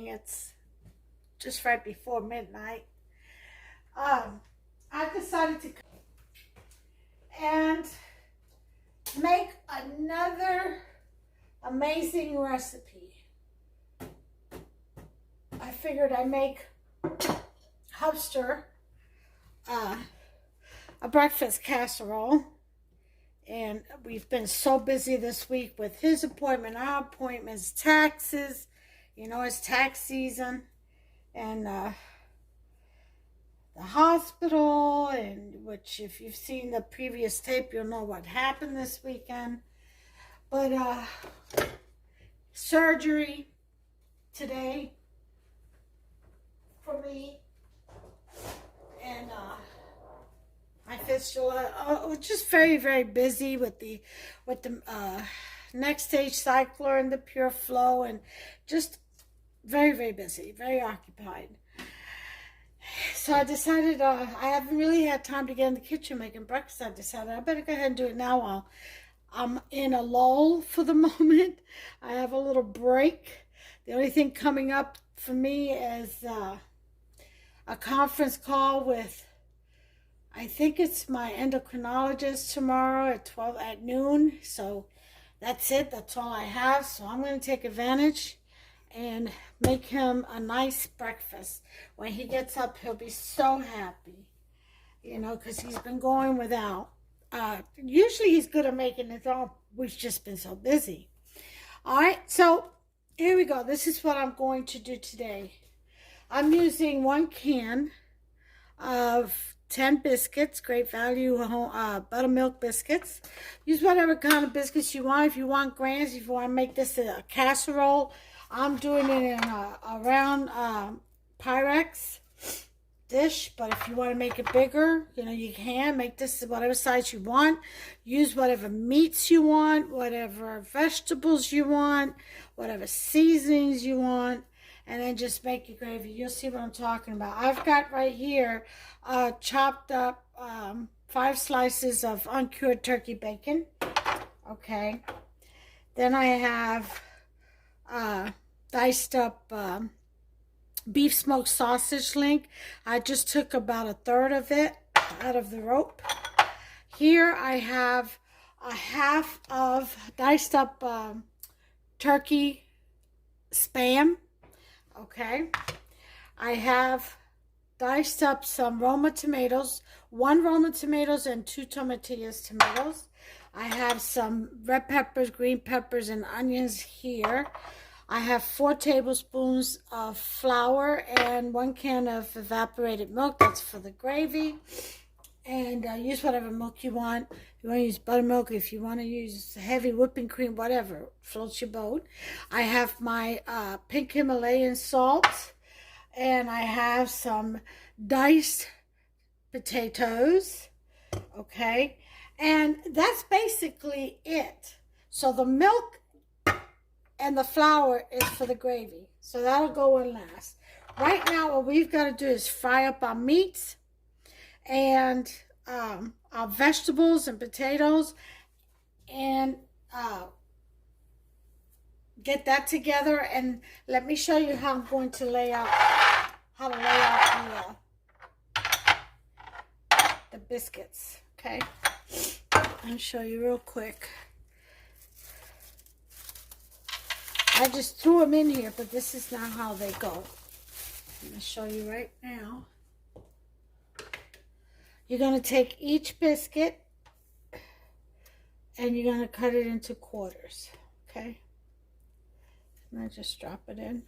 It's just right before midnight. I decided to and make another amazing recipe. I figured I'd make Hubster a breakfast casserole. And we've been so busy this week with his appointment, our appointments, taxes. You know, it's tax season. And the hospital, and which if you've seen the previous tape, you'll know what happened this weekend. But surgery today for me. And my fistula, just very, very busy with the next stage cycler and the pure flow, and just very, very busy, very occupied. So I decided I haven't really had time to get in the kitchen making breakfast. I decided I better go ahead and do it now while I'm in a lull for the moment. I have a little break. The only thing coming up for me is a conference call with, I think it's my endocrinologist tomorrow at noon. So that's it. That's all I have. So I'm going to take advantage and make him a nice breakfast. When he gets up, he'll be so happy, you know, because he's been going without. Usually he's good at making his own. We've just been so busy. All right, so here we go. This is what I'm going to do today. I'm using 1 can of 10 biscuits, great value buttermilk biscuits. Use whatever kind of biscuits you want. If you want grains, if you want to make this a casserole, I'm doing it in a round Pyrex dish. But if you want to make it bigger, you know, you can make this whatever size you want. Use whatever meats you want, whatever vegetables you want, whatever seasonings you want, and then just make your gravy. You'll see what I'm talking about. I've got right here chopped up 5 slices of uncured turkey bacon. Okay. Then I have diced up beef smoked sausage link. I just took about 1/3 of it out of the rope. Here I have a half of diced up turkey spam. Okay. I have diced up some Roma tomatoes, 1 Roma tomatoes and 2 tomatillas tomatoes. I have some red peppers, green peppers, and onions here. I have 4 tablespoons of flour and 1 can of evaporated milk. That's for the gravy. And use whatever milk you want. If you want to use buttermilk, if you want to use heavy whipping cream, whatever floats your boat. I have my pink Himalayan salt. And I have some diced potatoes. Okay. And that's basically it. So the milk and the flour is for the gravy. So that'll go in last. Right now, what we've got to do is fry up our meats and our vegetables and potatoes, and get that together. And let me show you how I'm going to lay out the biscuits. Okay, I'll show you real quick. I just threw them in here, but this is not how they go. I'm going to show you right now. You're going to take each biscuit and you're going to cut it into quarters. Okay? And I just drop it in.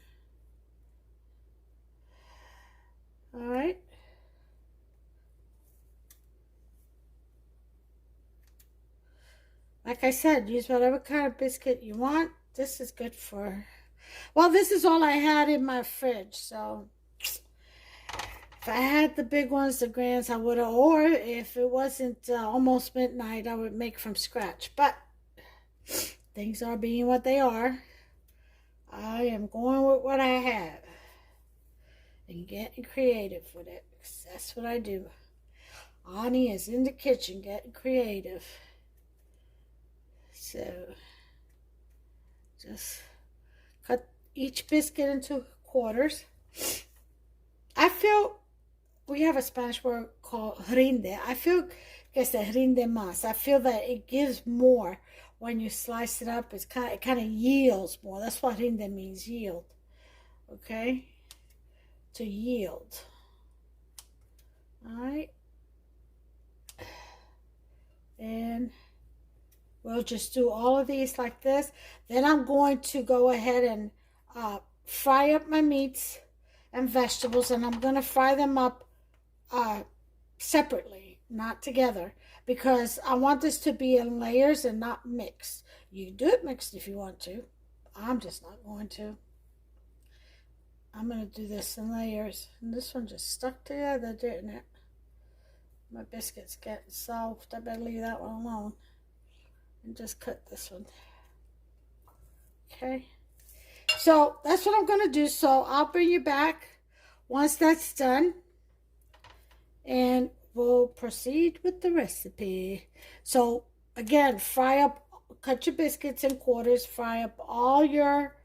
All right. Like I said, use whatever kind of biscuit you want. This is good for, well, this is all I had in my fridge. So if I had the big ones, the grands, I would have, or if it wasn't almost midnight, I would make from scratch. But things are being what they are. I am going with what I have and getting creative with it, because that's what I do. Ani is in the kitchen getting creative. So just cut each biscuit into quarters. I feel we have a Spanish word called rinde. I feel que se rinde más. I feel that it gives more when you slice it up. It kind of yields more. That's what rinde means, yield. Okay? To yield. Alright. And we'll just do all of these like this. Then I'm going to go ahead and fry up my meats and vegetables, and I'm going to fry them up separately, not together, because I want this to be in layers and not mixed. You can do it mixed if you want to. I'm just not going to. I'm going to do this in layers. And this one just stuck together, didn't it? My biscuit's getting soft. I better leave that one alone. And just cut this one. Okay. So that's what I'm going to do. So I'll bring you back once that's done. And we'll proceed with the recipe. So again, cut your biscuits in quarters. Fry up all your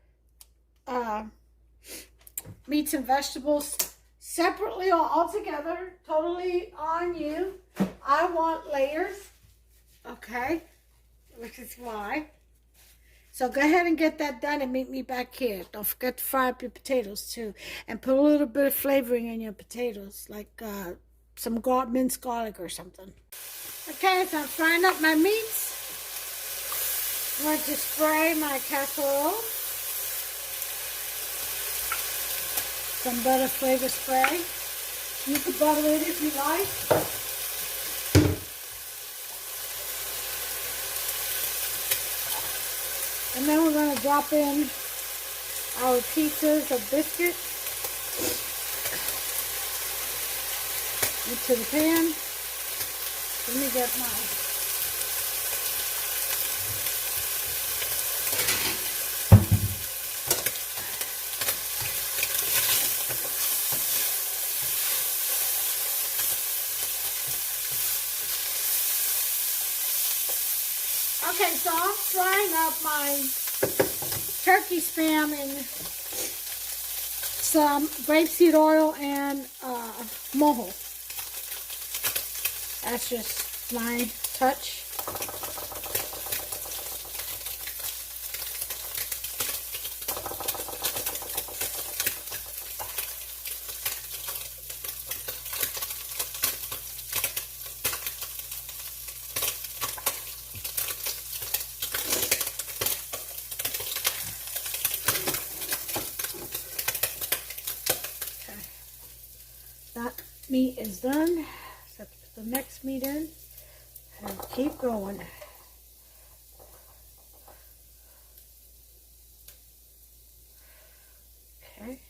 meats and vegetables separately or all together. Totally on you. I want layers. Okay. Which is why. So go ahead and get that done and meet me back here. Don't forget to fry up your potatoes too. And put a little bit of flavoring in your potatoes. Like some minced garlic or something. Okay, so I'm frying up my meats. I'm going to spray my casserole. Some butter flavor spray. You can butter it if you like. And then we're going to drop in our pieces of biscuits into the pan. Let me get mine. Okay, so I'm frying up my turkey spam in some grapeseed oil and mojo. That's just my touch. That meat is done. So put the next meat in and keep going. Okay.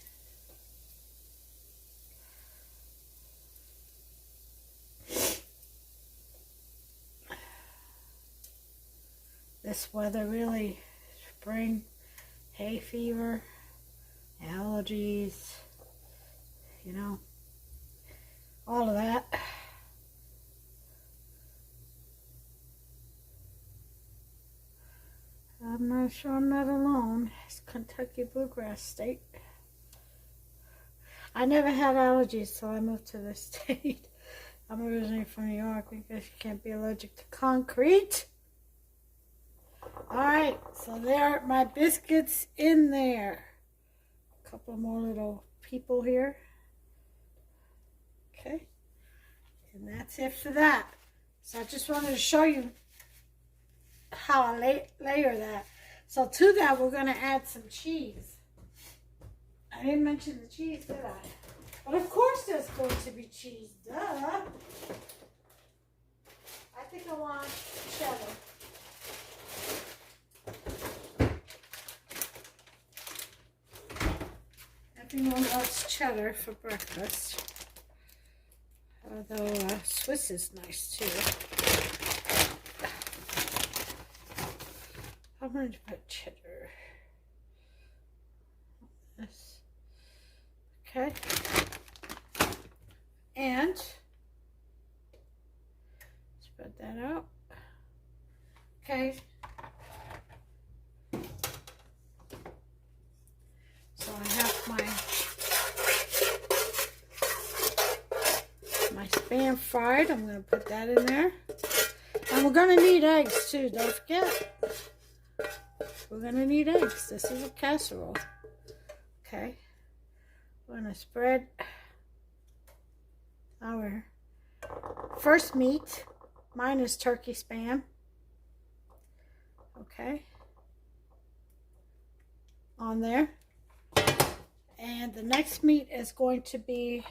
This weather really, spring, hay fever, allergies, you know, all of that. I'm not sure I'm not alone. It's Kentucky Bluegrass State. I never had allergies till I moved to this state. I'm originally from New York because you can't be allergic to concrete. Alright, so there are my biscuits in there. A couple more little people here. Okay. And that's it for that. So I just wanted to show you how I layer that. So to that, we're going to add some cheese. I didn't mention the cheese, did I? But of course there's going to be cheese. Duh. I think I want cheddar. Everyone loves cheddar for breakfast. Although Swiss is nice too. I'm going to put cheddar. This. Okay. And spread that out. Okay. So I have my my Spam fried. I'm going to put that in there. And we're going to need eggs too, don't forget. We're going to need eggs. This is a casserole. Okay. We're going to spread our first meat. Mine is turkey Spam. Okay. On there. And the next meat is going to be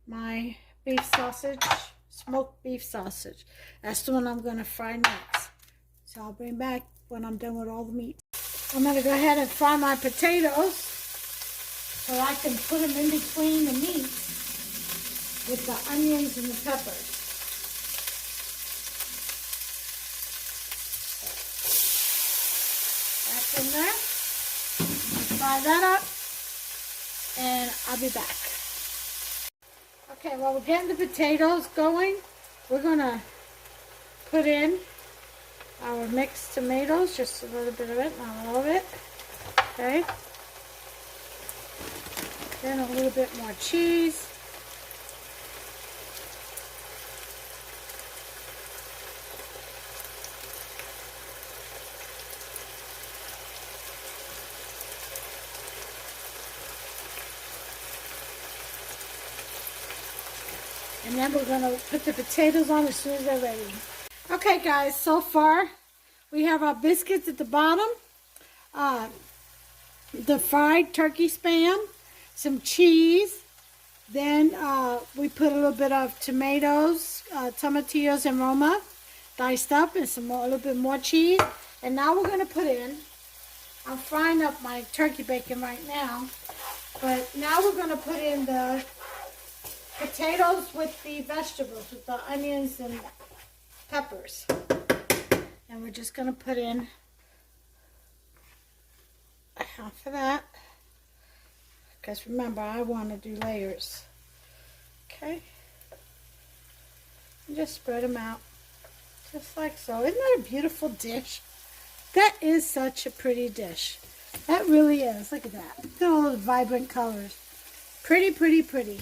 my beef sausage, smoked beef sausage. That's the one I'm going to fry next. So I'll bring back when I'm done with all the meat. I'm going to go ahead and fry my potatoes so I can put them in between the meat with the onions and the peppers. That's in there. Fry that up. And I'll be back. Okay, while we're getting the potatoes going, we're going to put in our mixed tomatoes, just a little bit of it, not all of it. Okay. Then a little bit more cheese. And then we're going to put the potatoes on as soon as they're ready. Okay, guys, so far we have our biscuits at the bottom, the fried turkey Spam, some cheese, then we put a little bit of tomatoes, tomatillos and Roma, diced up, and some more, a little bit more cheese. And now we're going to put in, I'm frying up my turkey bacon right now, but now we're going to put in the potatoes with the vegetables, with the onions and peppers. And we're just going to put in half of that. Because remember, I want to do layers. Okay. And just spread them out. Just like so. Isn't that a beautiful dish? That is such a pretty dish. That really is. Look at that. Look at all those vibrant colors. Pretty, pretty, pretty.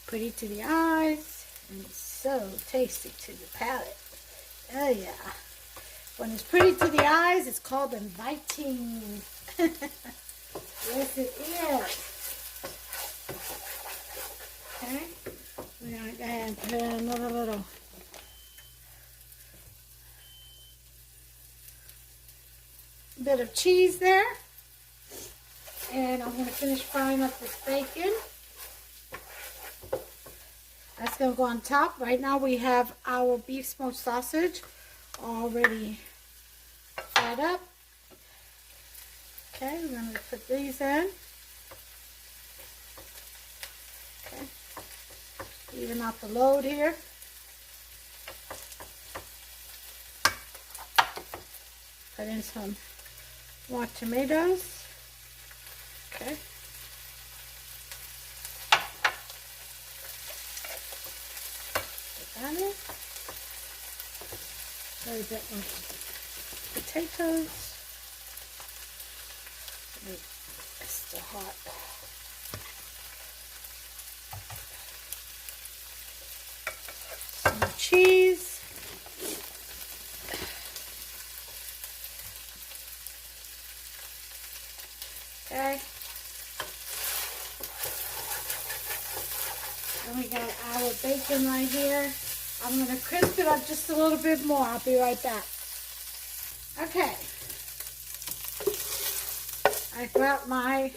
Pretty to the eyes, and so tasty to the palate. Oh yeah. When it's pretty to the eyes, it's called inviting. Yes, it is. Okay. We're going to go ahead and put in another little bit of cheese there. And I'm going to finish frying up this bacon. That's going to go on top. Right now we have our beef smoked sausage already fried up. Okay, we're going to put these in. Okay. Even out the load here. Put in some more tomatoes. Okay. A little bit of potatoes. It's still hot. Some cheese. Okay. And we got our bacon right here. I'm going to crisp it up just a little bit more. I'll be right back. Okay. I got my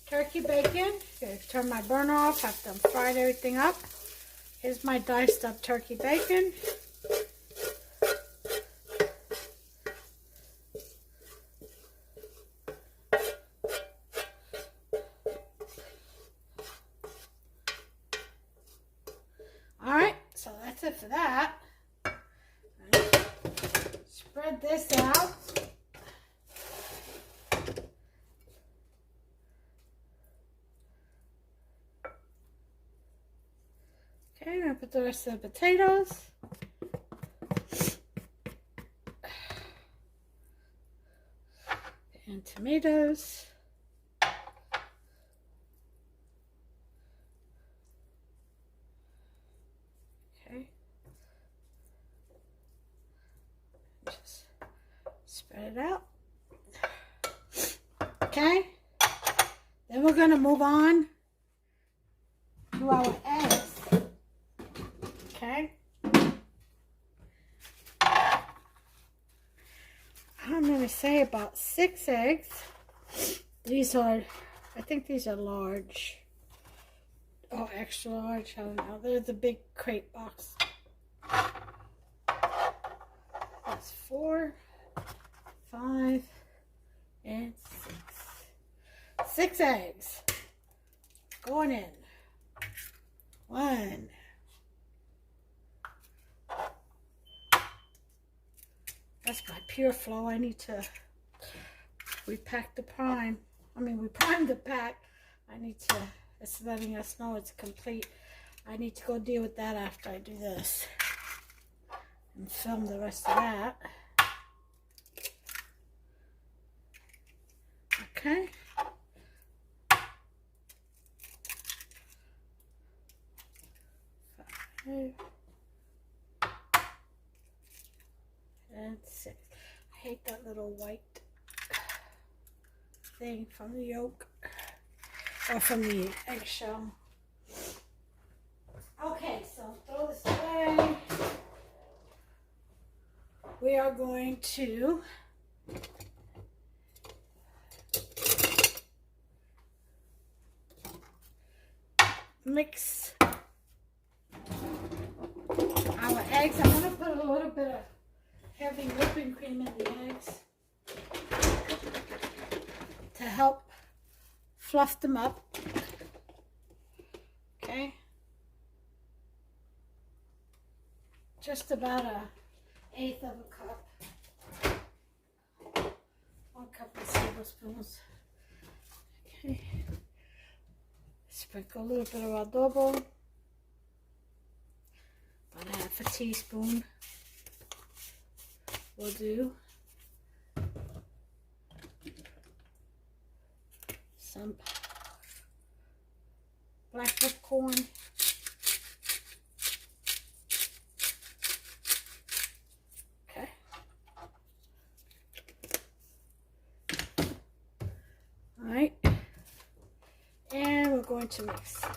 turkey bacon. Gonna turn my burner off after I've fried everything up. Here's my diced up turkey bacon. Alright, so that's it for that. Spread this out. Okay, I'm going to put the rest of the potatoes. And tomatoes. Spread it out. Okay. Then we're going to move on to our eggs. Okay. I'm going to say about 6 eggs. These are, I think these are large. Oh, extra large. I don't know. They're the big crate box. That's 4, 5, and 6. 6 eggs. Going in. 1. That's my pure flow. I need to repack the prime. We primed the pack. I need to, it's letting us know it's complete. I need to go deal with that after I do this. And film the rest of that. Okay. Five. And 6. I hate that little white thing from the yolk or from the eggshell. Okay, so throw this away. We are going to mix our eggs. I'm going to put a little bit of heavy whipping cream in the eggs to help fluff them up. Okay. Just about 1/8 of a cup. 1 cup of tablespoons. Okay. Sprinkle a little bit of adobo. About 1/2 teaspoon will do. Some black peppercorn. Okay. All right. And we're going to mix. I'm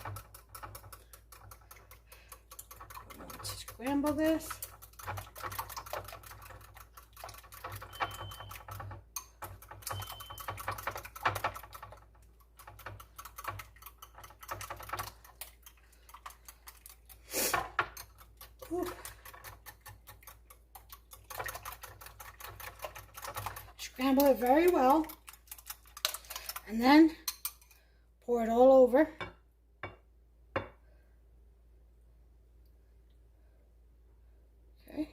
going to scramble this. Ooh. Scramble it very well, and then pour it all over. Okay.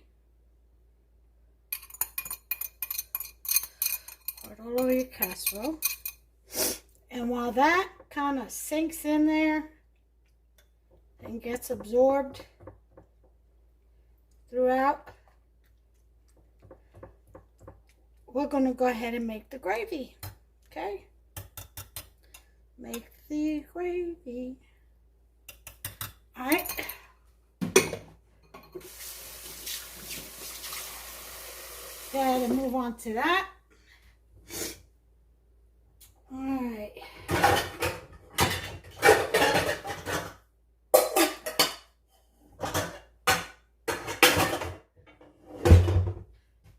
Pour it all over your casserole. And while that kind of sinks in there and gets absorbed throughout, we're going to go ahead and make the gravy. Okay? Make the gravy. All right. Go ahead and move on to that. All right.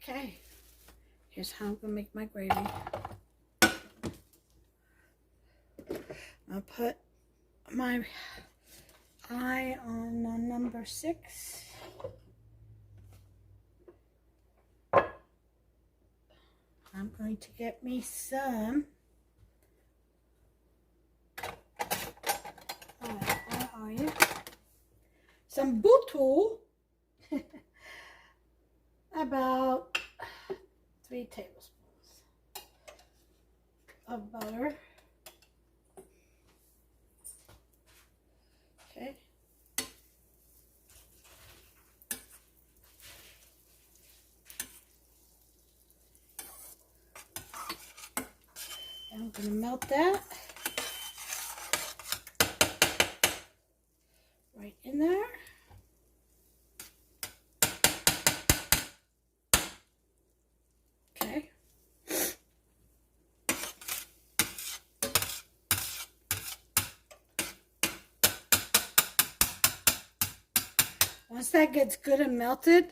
Okay. Here's how I'm going to make my gravy. I'll put my eye on number 6. I'm going to get me some, where are you? Some butu, about 3 tablespoons of butter. Okay. And I'm going to melt that right in there. Okay. Once that gets good and melted,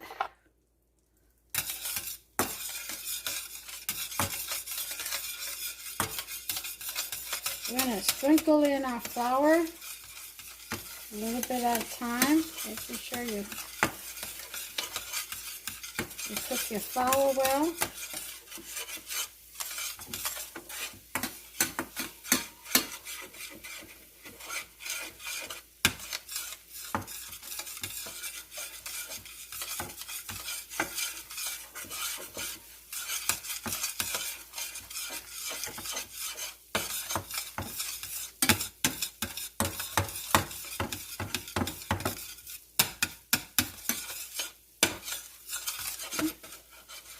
we're going to sprinkle in our flour a little bit at a time, making sure you cook your flour well.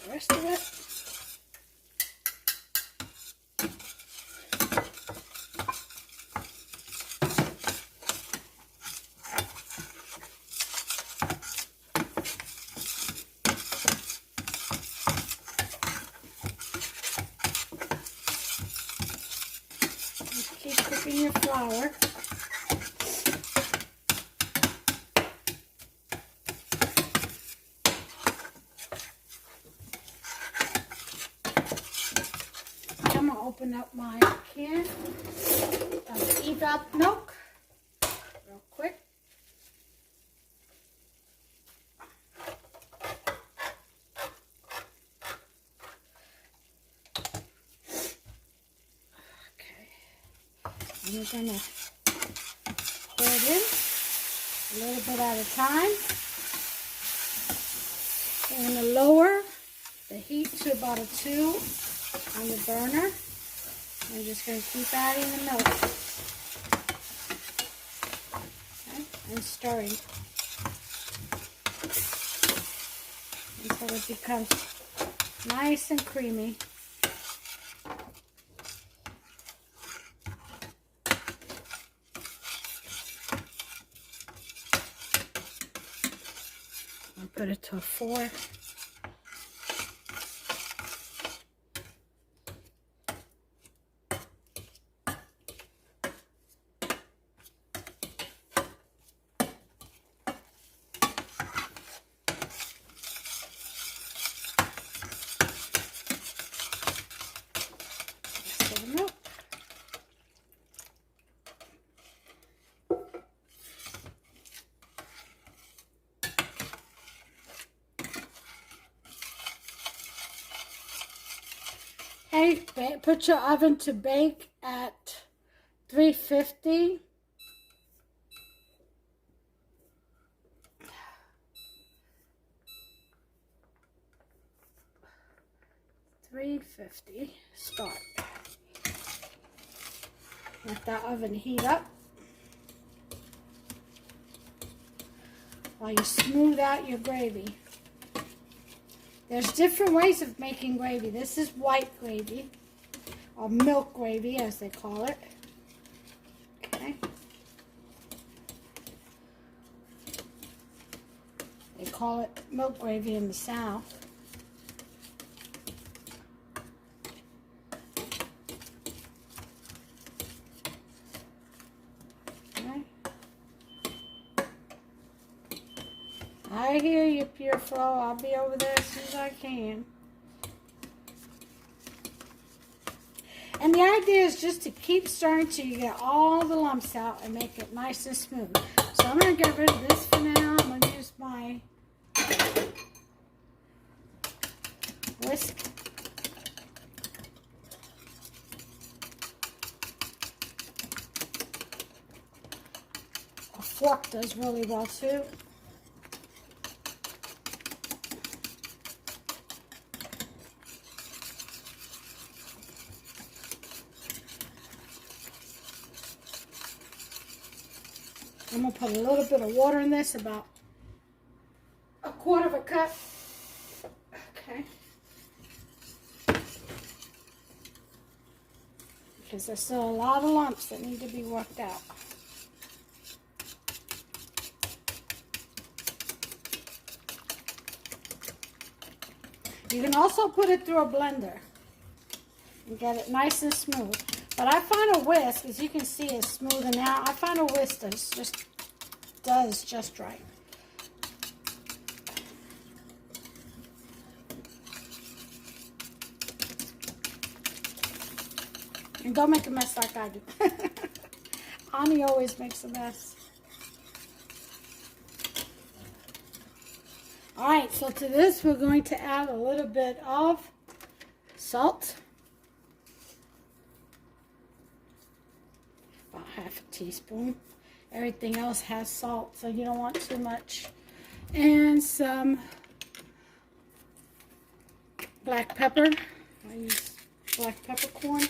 The rest of it. Just keep cooking your flour. Open up my can of evap milk real quick. Okay, and we're gonna pour it in a little bit at a time. We're gonna lower the heat to about a 2 on the burner. I'm just going to keep adding the milk, okay, and stirring until it becomes nice and creamy. I'll put it to a 4. Hey, put your oven to bake at 350. Start. Let that oven heat up while you smooth out your gravy. There's different ways of making gravy. This is white gravy, or milk gravy as they call it. Okay. They call it milk gravy in the South. Okay. I hear you, Pure Flow. I'll be over there as soon as I can. And the idea is just to keep stirring till you get all the lumps out and make it nice and smooth. So I'm going to get rid of this for now. I'm going to use my whisk. A fork does really well too. I'm going to put a little bit of water in this, about 1/4 cup. Okay. Because there's still a lot of lumps that need to be worked out. You can also put it through a blender and get it nice and smooth. But I find a whisk, as you can see, is smoothing out. I find a whisk that does just right. And don't make a mess like I do. Ani always makes a mess. Alright, so to this we're going to add a little bit of salt. About half a teaspoon. Everything else has salt, so you don't want too much. And some black pepper. I use black peppercorn.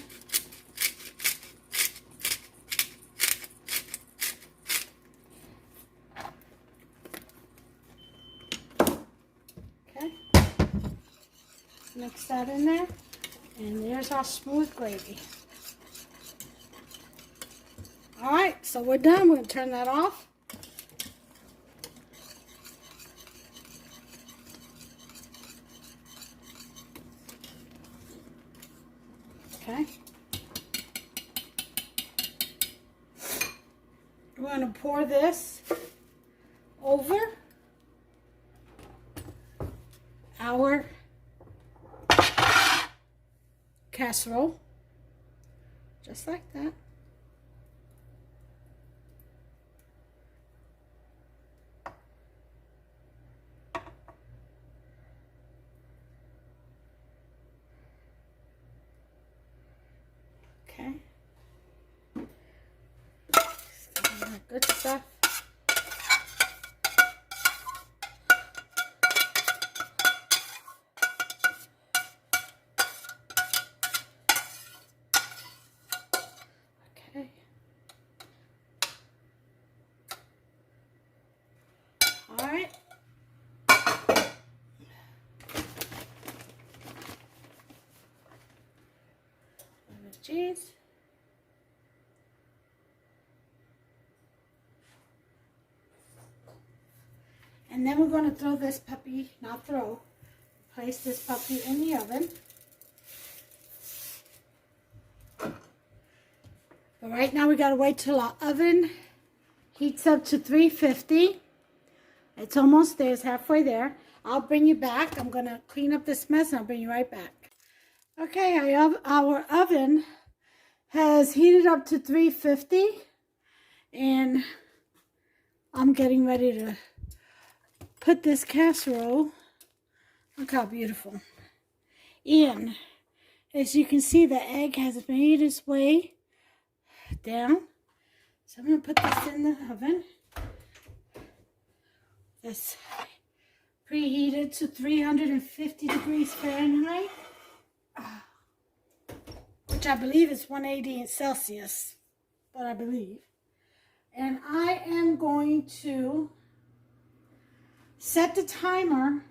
Okay. Mix that in there. And there's our smooth gravy. Alright, so we're done. We're going to turn that off. Okay. We're going to pour this over our casserole. Just like that. Okay. Good stuff. Okay. All right. Cheese. And then we're going to throw this puppy, place this puppy in the oven. But right now we got to wait till our oven heats up to 350. It's almost there, it's halfway there. I'll bring you back. I'm going to clean up this mess and I'll bring you right back. Okay, our oven has heated up to 350 and I'm getting ready to put this casserole, look how beautiful, in. As you can see, the egg has made its way down. So I'm going to put this in the oven. This preheated to 350 degrees Fahrenheit. Which I believe is 180 Celsius, but I believe. And I am going to set the timer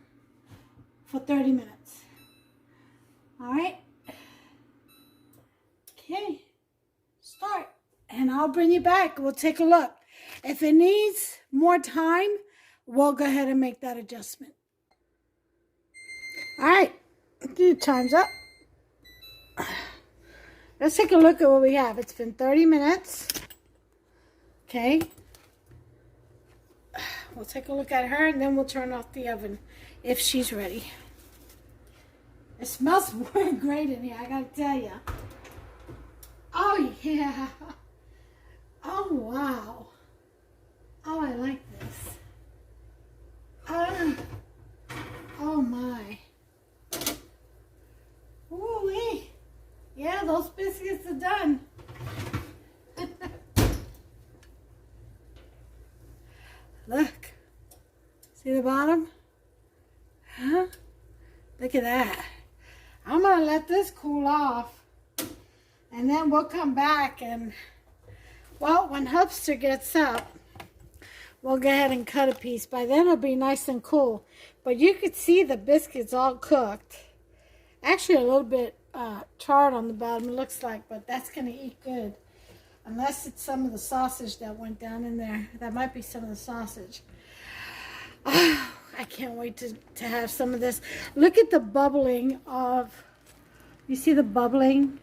for 30 minutes. All right. Okay. Start. And I'll bring you back. We'll take a look. If it needs more time, we'll go ahead and make that adjustment. All right. Time's up. Let's take a look at what we have. It's been 30 minutes. Okay. We'll take a look at her and then we'll turn off the oven if she's ready. It smells really great in here, I gotta tell you. Oh yeah. Oh wow. Oh, I like this. Oh my. Ooh-wee. Yeah, those biscuits are done. Look. See the bottom? Huh? Look at that. I'm going to let this cool off. And then we'll come back and, well, when Hubster gets up, we'll go ahead and cut a piece. By then it'll be nice and cool. But you could see the biscuits all cooked. Actually a little bit charred on the bottom, it looks like, but that's going to eat good. Unless it's some of the sausage that went down in there. That might be some of the sausage. Oh, I can't wait to have some of this. Look at the bubbling of, you see the bubbling?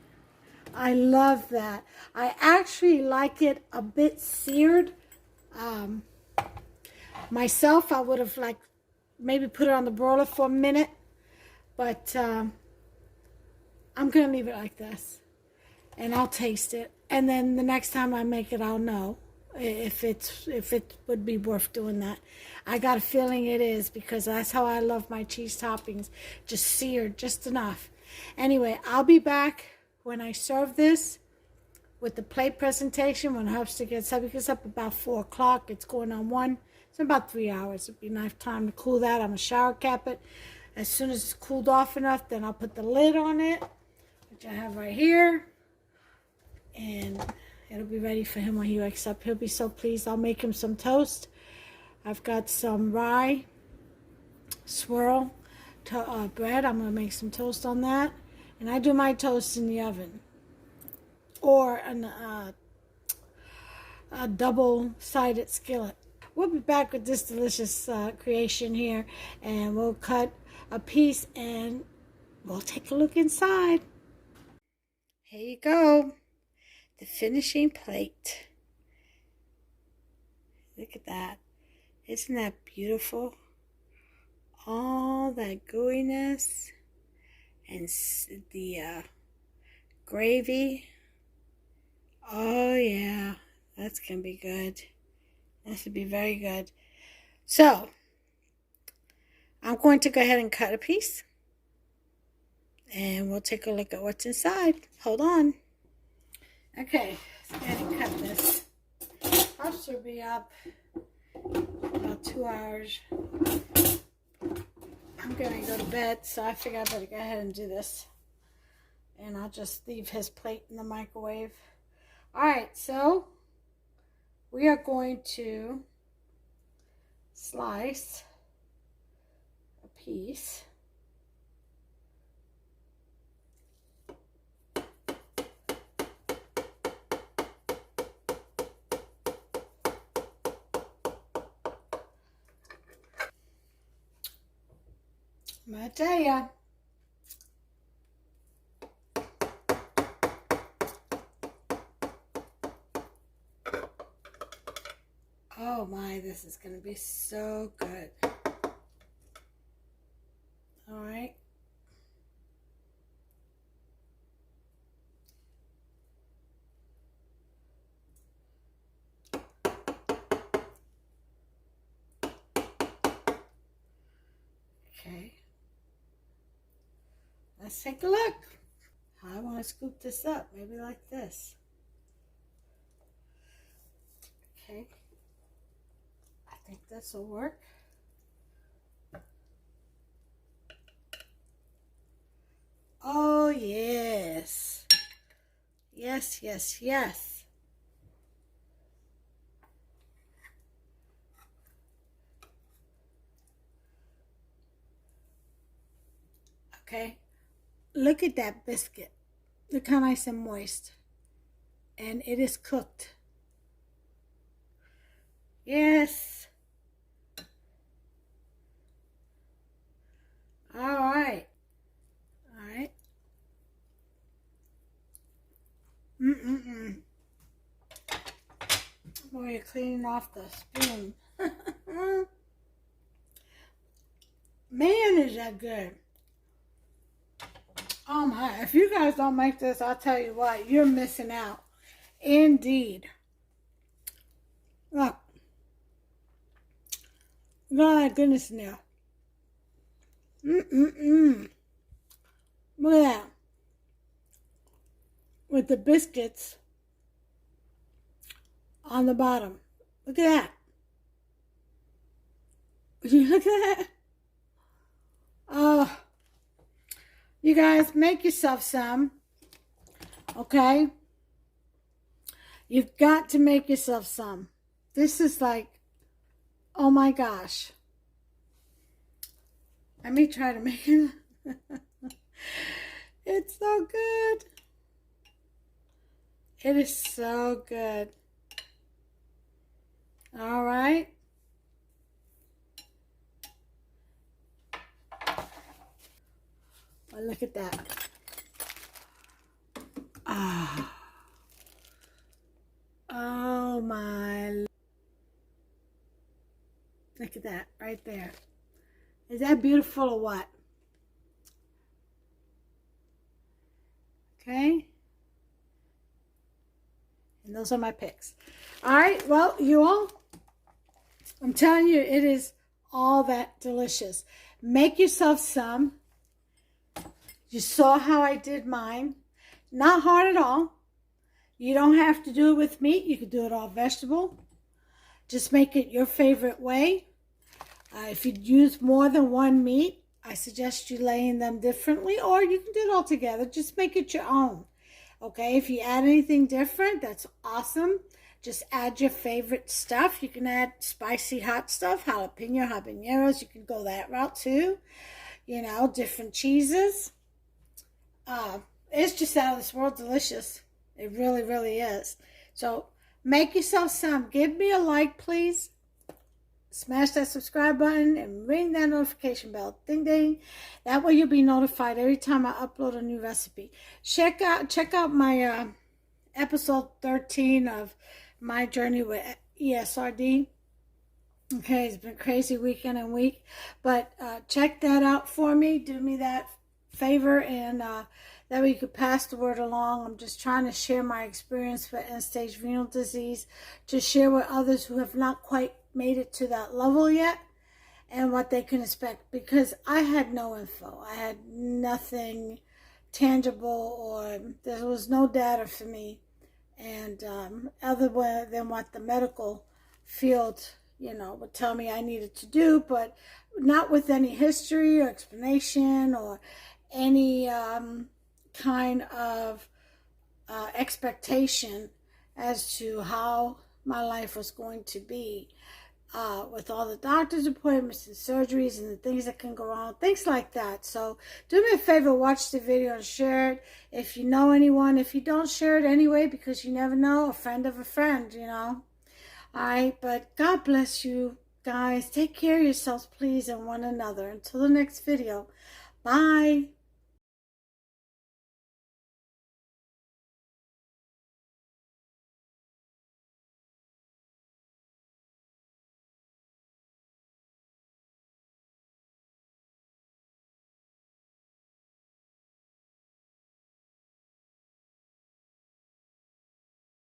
I love that. I actually like it a bit seared. Myself, I would have like maybe put it on the broiler for a minute. But I'm going to leave it like this. and I'll taste it. And then the next time I make it, I'll know if it would be worth doing that. I got a feeling it is, because that's how I love my cheese toppings, just seared just enough. Anyway, I'll be back when I serve this with the plate presentation when Hubster gets up. He gets up about 4 o'clock. It's going on 1. It's about 3 hours. It'll be enough time to cool that. I'm going to shower cap it. As soon as it's cooled off enough, then I'll put the lid on it, which I have right here. And it'll be ready for him when he wakes up. He'll be so pleased. I'll make him some toast. I've got some rye swirl bread. I'm going to make some toast on that. And I do my toast in the oven, or a double-sided skillet. We'll be back with this delicious creation here, and we'll cut a piece and we'll take a look inside. Here you go, the finishing plate. Look at that. Isn't that beautiful? All that gooiness and the gravy. Oh yeah, that's gonna be good. This would be very good. So I'm going to go ahead and cut a piece, and we'll take a look at what's inside. Hold on. Okay, let's go ahead and cut this. Hubster will be up about 2 hours. I'm gonna go to bed, so I figure I better go ahead and do this. And I'll just leave his plate in the microwave. Alright, so we are going to slice a piece. I'm gonna tell ya. Oh my, this is gonna be so good. All right. Okay. Let's take a look. I want to scoop this up, maybe like this. Okay. I think this will work. Oh, yes. Yes, yes, yes. Okay. Look at that biscuit. Look how nice and moist. And it is cooked. Yes. All right. All right. Boy, you're cleaning off the spoon. Man, is that good. Oh my, if you guys don't make this, I'll tell you what, you're missing out. Indeed. Look. Look at all that goodness in there. Look at that. With the biscuits on the bottom. Look at that. Would you look at that? Oh. You guys, make yourself some. Okay? You've got to make yourself some. This is like, oh my gosh. Let me try to make it. It's so good. It is so good. All right. Well, look at that. Ah. Oh my. Look at that right there. Is that beautiful or what? Okay. And those are my picks. All right, well, you all, I'm telling you, it is all that delicious. Make yourself some. You saw how I did mine. Not hard at all. You don't have to do it with meat. You can do it all vegetable. Just make it your favorite way. If you use more than one meat, I suggest you laying them differently, or you can do it all together. Just make it your own. Okay, if you add anything different, that's awesome. Just add your favorite stuff. You can add spicy hot stuff, jalapeno, habaneros. You can go that route too. You know, different cheeses. It's just out of this world delicious. It really, really is. So make yourself some. Give me a like, please. Smash that subscribe button and ring that notification bell. Ding, ding. That way you'll be notified every time I upload a new recipe. Check out my episode 13 of my journey with ESRD. Okay, it's been a crazy weekend and week. But check that out for me. Do me that favor, and that way you could pass the word along. I'm just trying to share my experience with end-stage renal disease, to share with others who have not quite made it to that level yet, and what they can expect, because I had no info. I had nothing tangible, or there was no data for me, and other than what the medical field, you know, would tell me I needed to do, but not with any history or explanation or any kind of expectation as to how my life was going to be, with all the doctor's appointments and surgeries and the things that can go wrong, things like that. So do me a favor, watch the video and share it if you know anyone. If you don't, share it anyway, because you never know, a friend of a friend, you know. All right, but God bless you guys. Take care of yourselves, please, and one another. Until the next video, bye.